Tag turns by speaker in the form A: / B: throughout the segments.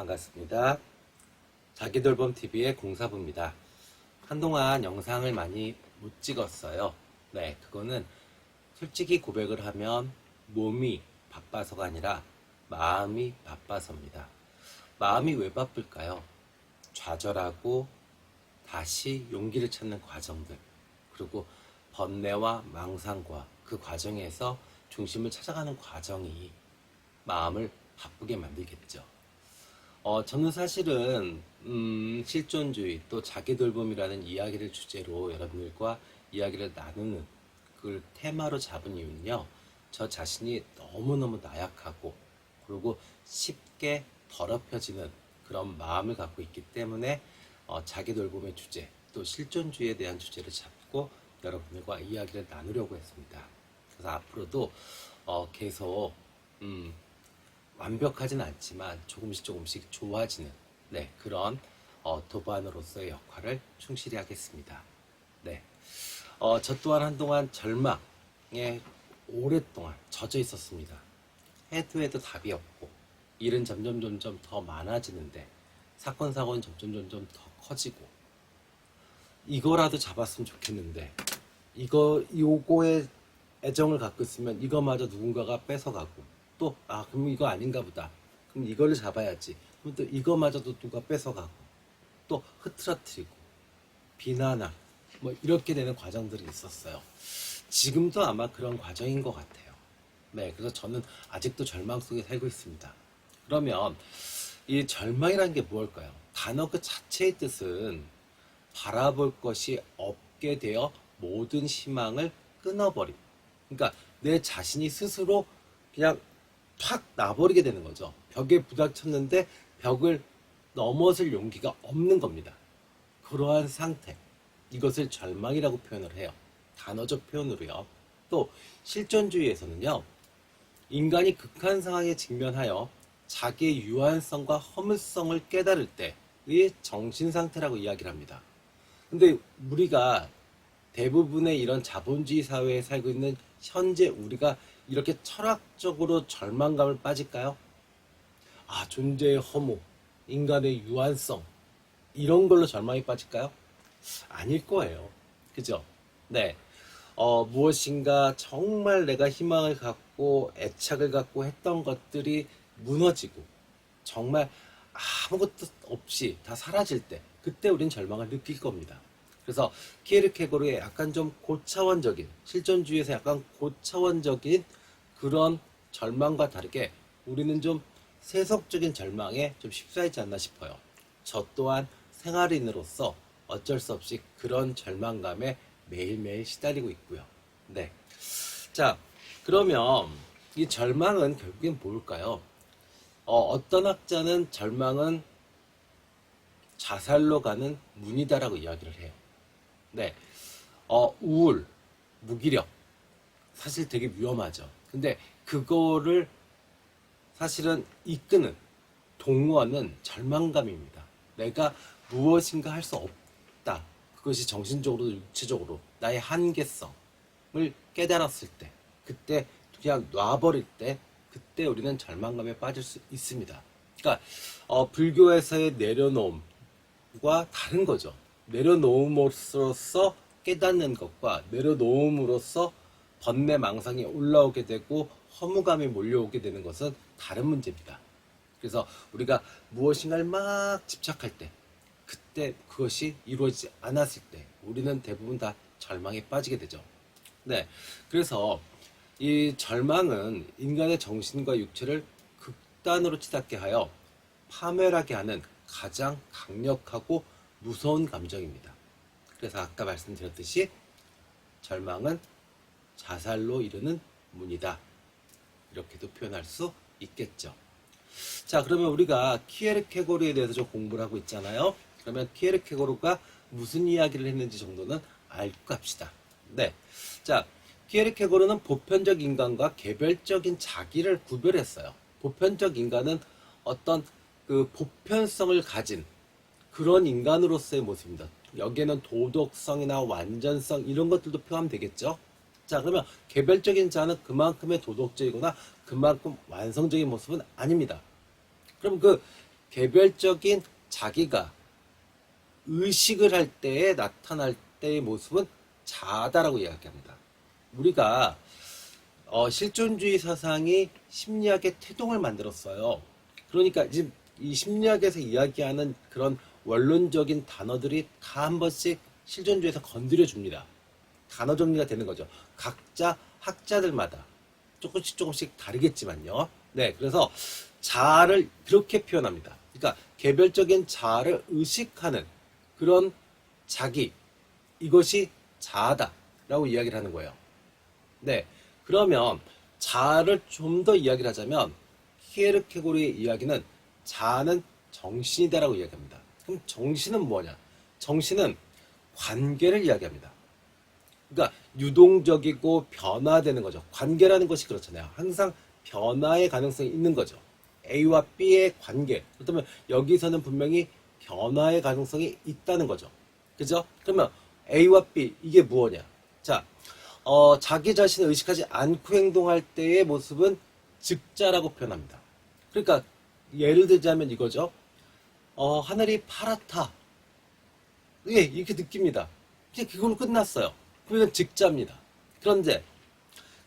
A: 반갑습니다. 자기돌봄TV의 공사부입니다. 한동안 영상을 많이 못 찍었어요. 네, 그거는 솔직히 고백을 하면 몸이 바빠서가 아니라 마음이 바빠서입니다. 마음이 왜 바쁠까요? 좌절하고 다시 용기를 찾는 과정들, 그리고 번뇌와 망상과 그 과정에서 중심을 찾아가는 과정이 마음을 바쁘게 만들겠죠. 저는 사실은 실존주의 또 자기돌봄이라는 이야기를 주제로 여러분들과 이야기를 나누는 그걸 테마로 잡은 이유는요, 저 자신이 너무너무 나약하고 그리고 쉽게 더럽혀지는 그런 마음을 갖고 있기 때문에 자기돌봄의 주제 또 실존주의에 대한 주제를 잡고 여러분들과 이야기를 나누려고 했습니다. 그래서 앞으로도 계속 완벽하진 않지만 조금씩 좋아지는 그런 도반으로서의 역할을 충실히 하겠습니다. 네, 저 또한 한동안 절망에 오랫동안 젖어 있었습니다. 해도 답이 없고 일은 점점 더 많아지는데 사건 사고는 점점 더 커지고 이거라도 잡았으면 좋겠는데 요거에 애정을 갖고 있으면 이거마저 누군가가 뺏어가고 또 그럼 이거 아닌가 보다. 그럼 이거를 잡아야지. 그럼 또 이거마저도 누가 뺏어가고 또 흐트러뜨리고 비난하고 뭐 이렇게 되는 과정들이 있었어요. 지금도 아마 그런 과정인 것 같아요. 네, 그래서 저는 아직도 절망 속에 살고 있습니다. 그러면 이 절망이라는 게 무엇일까요? 단어 그 자체의 뜻은 바라볼 것이 없게 되어 모든 희망을 끊어버림. 그러니까 내 자신이 스스로 그냥 탁 나버리게 되는 거죠. 벽에 부닥쳤는데 벽을 넘어설 용기가 없는 겁니다. 그러한 상태, 이것을 절망이라고 표현을 해요. 단어적 표현으로요. 또 실존주의에서는요, 인간이 극한 상황에 직면하여 자기의 유한성과 허물성을 깨달을 때의 정신상태라고 이야기를 합니다. 근데 우리가 대부분의 이런 자본주의 사회에 살고 있는 현재 우리가 이렇게 철학적으로 절망감을 빠질까요? 존재의 허무, 인간의 유한성, 이런 걸로 절망이 빠질까요? 아닐 거예요. 그죠? 네. 무엇인가 정말 내가 희망을 갖고 애착을 갖고 했던 것들이 무너지고 정말 아무것도 없이 다 사라질 때, 그때 우린 절망을 느낄 겁니다. 그래서 키에르케고르의 약간 좀 고차원적인, 실존주의에서 약간 고차원적인 그런 절망과 다르게 우리는 좀 세속적인 절망에 좀 휩싸이지 않나 싶어요. 저 또한 생활인으로서 어쩔 수 없이 그런 절망감에 매일매일 시달리고 있고요. 네. 자, 그러면 이 절망은 결국엔 뭘까요? 어떤 학자는 절망은 자살로 가는 문이다라고 이야기를 해요. 네. 우울, 무기력, 사실 되게 위험하죠. 근데 그거를 사실은 이끄는 동원은 절망감입니다. 내가 무엇인가 할 수 없다. 그것이 정신적으로도 육체적으로 나의 한계성을 깨달았을 때, 그때 그냥 놔버릴 때, 그때 우리는 절망감에 빠질 수 있습니다. 그러니까 불교에서의 내려놓음과 다른 거죠. 내려놓음으로써 깨닫는 것과 내려놓음으로써 번뇌 망상이 올라오게 되고 허무감이 몰려오게 되는 것은 다른 문제입니다. 그래서 우리가 무엇인가를 막 집착할 때, 그때 그것이 이루어지지 않았을 때 우리는 대부분 다 절망에 빠지게 되죠. 네, 그래서 이 절망은 인간의 정신과 육체를 극단으로 치닫게 하여 파멸하게 하는 가장 강력하고 무서운 감정입니다. 그래서 아까 말씀드렸듯이 절망은 자살로 이르는 문이다, 이렇게도 표현할 수 있겠죠. 자, 그러면 우리가 키에르케고르에 대해서 좀 공부를 하고 있잖아요. 그러면 키에르케고르가 무슨 이야기를 했는지 정도는 알고 갑시다. 네. 자, 키에르케고르는 보편적 인간과 개별적인 자기를 구별했어요. 보편적 인간은 어떤 그 보편성을 가진 그런 인간으로서의 모습입니다. 여기에는 도덕성이나 완전성 이런 것들도 포함되겠죠. 자, 그러면 개별적인 자는 그만큼의 도덕적이거나 그만큼 완성적인 모습은 아닙니다. 그럼 그 개별적인 자기가 의식을 할 때에 나타날 때의 모습은 자아다라고 이야기합니다. 우리가 실존주의 사상이 심리학의 태동을 만들었어요. 그러니까 지금 이 심리학에서 이야기하는 그런 원론적인 단어들이 다 한 번씩 실존주의에서 건드려 줍니다. 단어 정리가 되는 거죠. 각자 학자들마다 조금씩 다르겠지만요. 네, 그래서 자아를 그렇게 표현합니다. 그러니까 개별적인 자아를 의식하는 그런 자기, 이것이 자아다라고 이야기를 하는 거예요. 네, 그러면 자아를 좀 더 이야기를 하자면 키에르케고르의 이야기는 자아는 정신이다라고 이야기합니다. 그럼 정신은 뭐냐? 정신은 관계를 이야기합니다. 그러니까 유동적이고 변화되는 거죠. 관계라는 것이 그렇잖아요. 항상 변화의 가능성이 있는 거죠. A와 B의 관계. 그렇다면 여기서는 분명히 변화의 가능성이 있다는 거죠. 그죠? 그러면 A와 B, 이게 무엇이냐? 자, 자기 자신을 의식하지 않고 행동할 때의 모습은 즉자라고 표현합니다. 그러니까 예를 들자면 이거죠. 하늘이 파랗다. 예, 이렇게 느낍니다. 이제 그걸로 끝났어요. 그건 즉자입니다. 그런데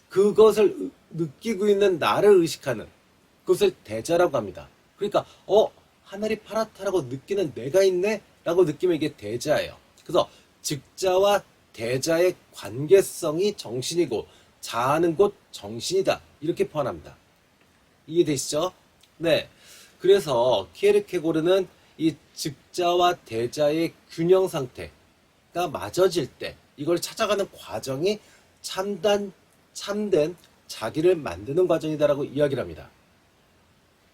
A: 그것을 느끼고 있는 나를 의식하는 그것을 대자라고 합니다. 그러니까 하늘이 파랗다라고 느끼는 내가 있네? 라고 느끼면 이게 대자예요. 그래서 즉자와 대자의 관계성이 정신이고 자아는 곧 정신이다. 이렇게 표현합니다. 이해되시죠? 네. 그래서 키에르케고르는 이 즉자와 대자의 균형 상태가 맞아질 때 이걸 찾아가는 과정이 참된 자기를 만드는 과정이다라고 이야기를 합니다.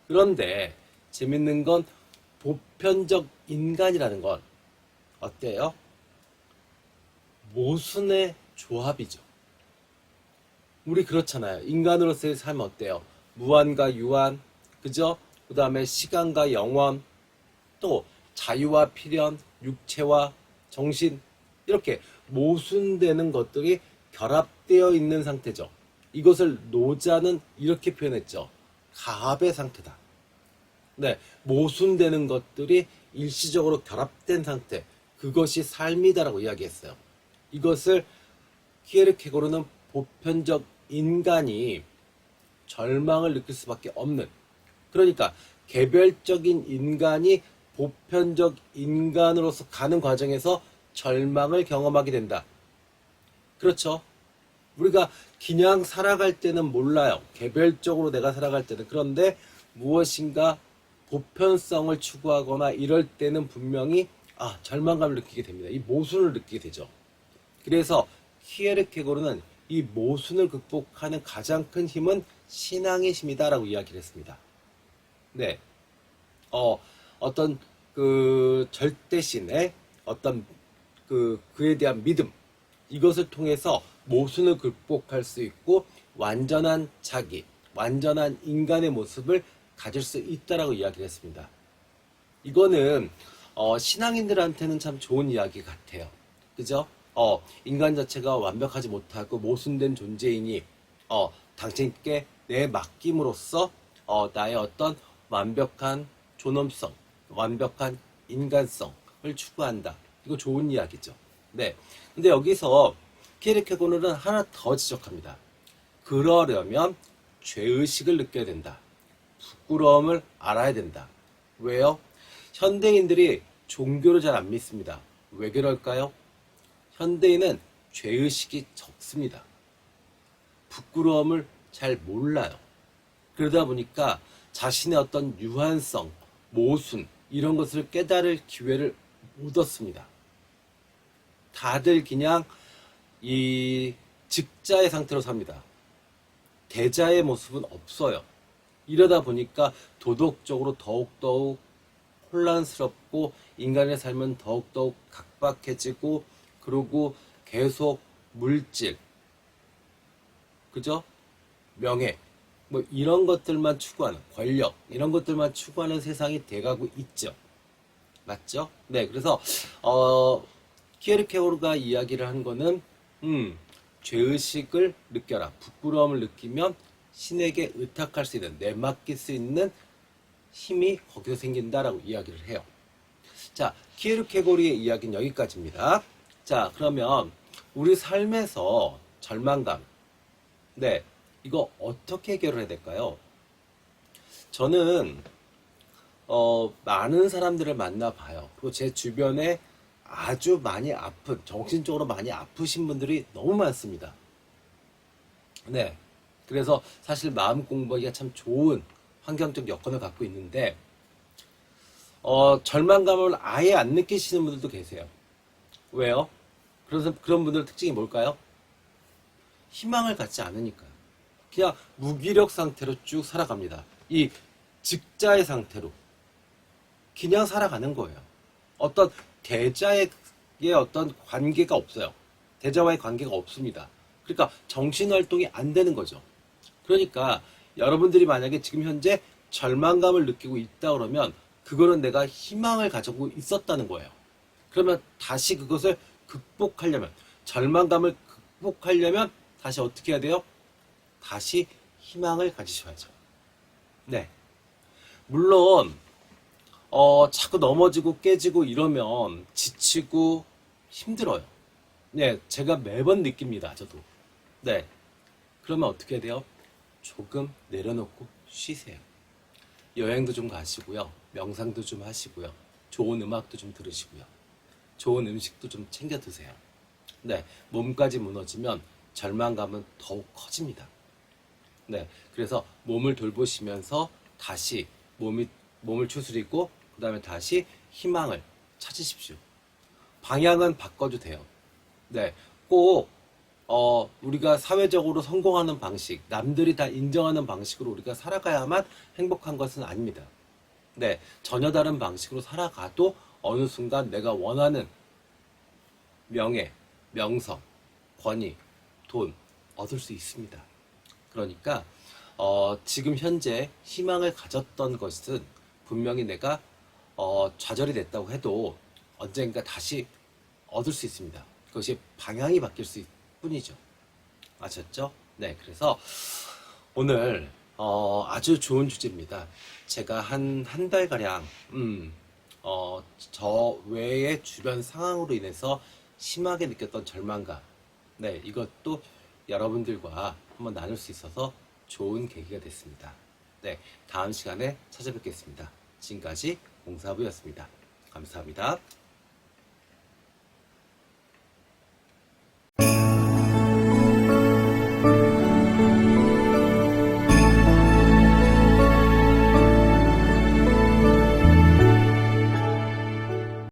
A: 그런데 재밌는 건 보편적 인간이라는 건 어때요? 모순의 조합이죠. 우리 그렇잖아요. 인간으로서의 삶 어때요? 무한과 유한, 그죠? 그 다음에 시간과 영원, 또 자유와 필연, 육체와 정신, 이렇게 모순되는 것들이 결합되어 있는 상태죠. 이것을 노자는 이렇게 표현했죠. 가합의 상태다. 네, 모순되는 것들이 일시적으로 결합된 상태, 그것이 삶이다라고 이야기했어요. 이것을 키에르케고르는 보편적 인간이 절망을 느낄 수밖에 없는, 그러니까 개별적인 인간이 보편적 인간으로서 가는 과정에서 절망을 경험하게 된다. 그렇죠? 우리가 그냥 살아갈 때는 몰라요. 개별적으로 내가 살아갈 때는. 그런데 무엇인가 보편성을 추구하거나 이럴 때는 분명히 절망감을 느끼게 됩니다. 이 모순을 느끼게 되죠. 그래서 키에르케고르는 이 모순을 극복하는 가장 큰 힘은 신앙의 힘이다라고 이야기를 했습니다. 네, 어떤 그 절대신의 어떤 그에 대한 믿음, 이것을 통해서 모순을 극복할 수 있고 완전한 자기, 완전한 인간의 모습을 가질 수 있다라고 이야기를 했습니다. 이거는 신앙인들한테는 참 좋은 이야기 같아요. 그죠? 인간 자체가 완벽하지 못하고 모순된 존재이니 당신께 내 맡김으로써 나의 어떤 완벽한 존엄성, 완벽한 인간성을 추구한다. 이거 좋은 이야기죠. 네. 근데 여기서 키에르케고르는 하나 더 지적합니다. 그러려면 죄의식을 느껴야 된다. 부끄러움을 알아야 된다. 왜요? 현대인들이 종교를 잘 안 믿습니다. 왜 그럴까요? 현대인은 죄의식이 적습니다. 부끄러움을 잘 몰라요. 그러다 보니까 자신의 어떤 유한성, 모순, 이런 것을 깨달을 기회를 못 얻습니다. 다들 그냥 이 즉자의 상태로 삽니다. 대자의 모습은 없어요. 이러다 보니까 도덕적으로 더욱더욱 혼란스럽고 인간의 삶은 더욱더욱 각박해지고, 그리고 계속 물질, 그죠? 명예, 뭐 이런 것들만 추구하는, 권력, 이런 것들만 추구하는 세상이 돼가고 있죠. 맞죠? 네, 그래서 키에르케고르가 이야기를 한 거는 죄의식을 느껴라. 부끄러움을 느끼면 신에게 의탁할 수 있는, 내맡길 수 있는 힘이 거기서 생긴다라고 이야기를 해요. 자, 키에르케고르의 이야기는 여기까지입니다. 자, 그러면 우리 삶에서 절망감, 네, 이거 어떻게 해결을 해야 될까요? 저는 많은 사람들을 만나봐요. 그리고 제 주변에 아주 많이 아픈, 정신적으로 많이 아프신 분들이 너무 많습니다. 네, 그래서 사실 마음 공부하기가 참 좋은 환경적 여건을 갖고 있는데 절망감을 아예 안 느끼시는 분들도 계세요. 왜요? 그런 분들 특징이 뭘까요? 희망을 갖지 않으니까요. 그냥 무기력 상태로 쭉 살아갑니다. 이 직자의 상태로 그냥 살아가는 거예요. 어떤 대자의 어떤 관계가 없어요. 대자와의 관계가 없습니다. 그러니까 정신활동이 안 되는 거죠. 그러니까 여러분들이 만약에 지금 현재 절망감을 느끼고 있다 그러면 그거는 내가 희망을 가지고 있었다는 거예요. 그러면 다시 그것을 극복하려면, 절망감을 극복하려면 다시 어떻게 해야 돼요? 다시 희망을 가지셔야죠. 네. 물론 자꾸 넘어지고 깨지고 이러면 지치고 힘들어요. 네, 제가 매번 느낍니다. 저도. 네. 그러면 어떻게 해야 돼요? 조금 내려놓고 쉬세요. 여행도 좀 가시고요. 명상도 좀 하시고요. 좋은 음악도 좀 들으시고요. 좋은 음식도 좀 챙겨 드세요. 네, 몸까지 무너지면 절망감은 더욱 커집니다. 네, 그래서 몸을 돌보시면서 다시 몸을 추스리고 그 다음에 다시 희망을 찾으십시오. 방향은 바꿔도 돼요. 네, 꼭 우리가 사회적으로 성공하는 방식, 남들이 다 인정하는 방식으로 우리가 살아가야만 행복한 것은 아닙니다. 네, 전혀 다른 방식으로 살아가도 어느 순간 내가 원하는 명예, 명성, 권위, 돈 얻을 수 있습니다. 그러니까 지금 현재 희망을 가졌던 것은 분명히 내가 좌절이 됐다고 해도 언젠가 다시 얻을 수 있습니다. 그것이 방향이 바뀔 수 있을 뿐이죠. 아셨죠? 네, 그래서 오늘 아주 좋은 주제입니다. 제가 한 달가량 저 외의 주변 상황으로 인해서 심하게 느꼈던 절망감, 네, 이것도 여러분들과 한번 나눌 수 있어서 좋은 계기가 됐습니다. 네, 다음 시간에 찾아뵙겠습니다. 지금까지 공사부였습니다. 감사합니다.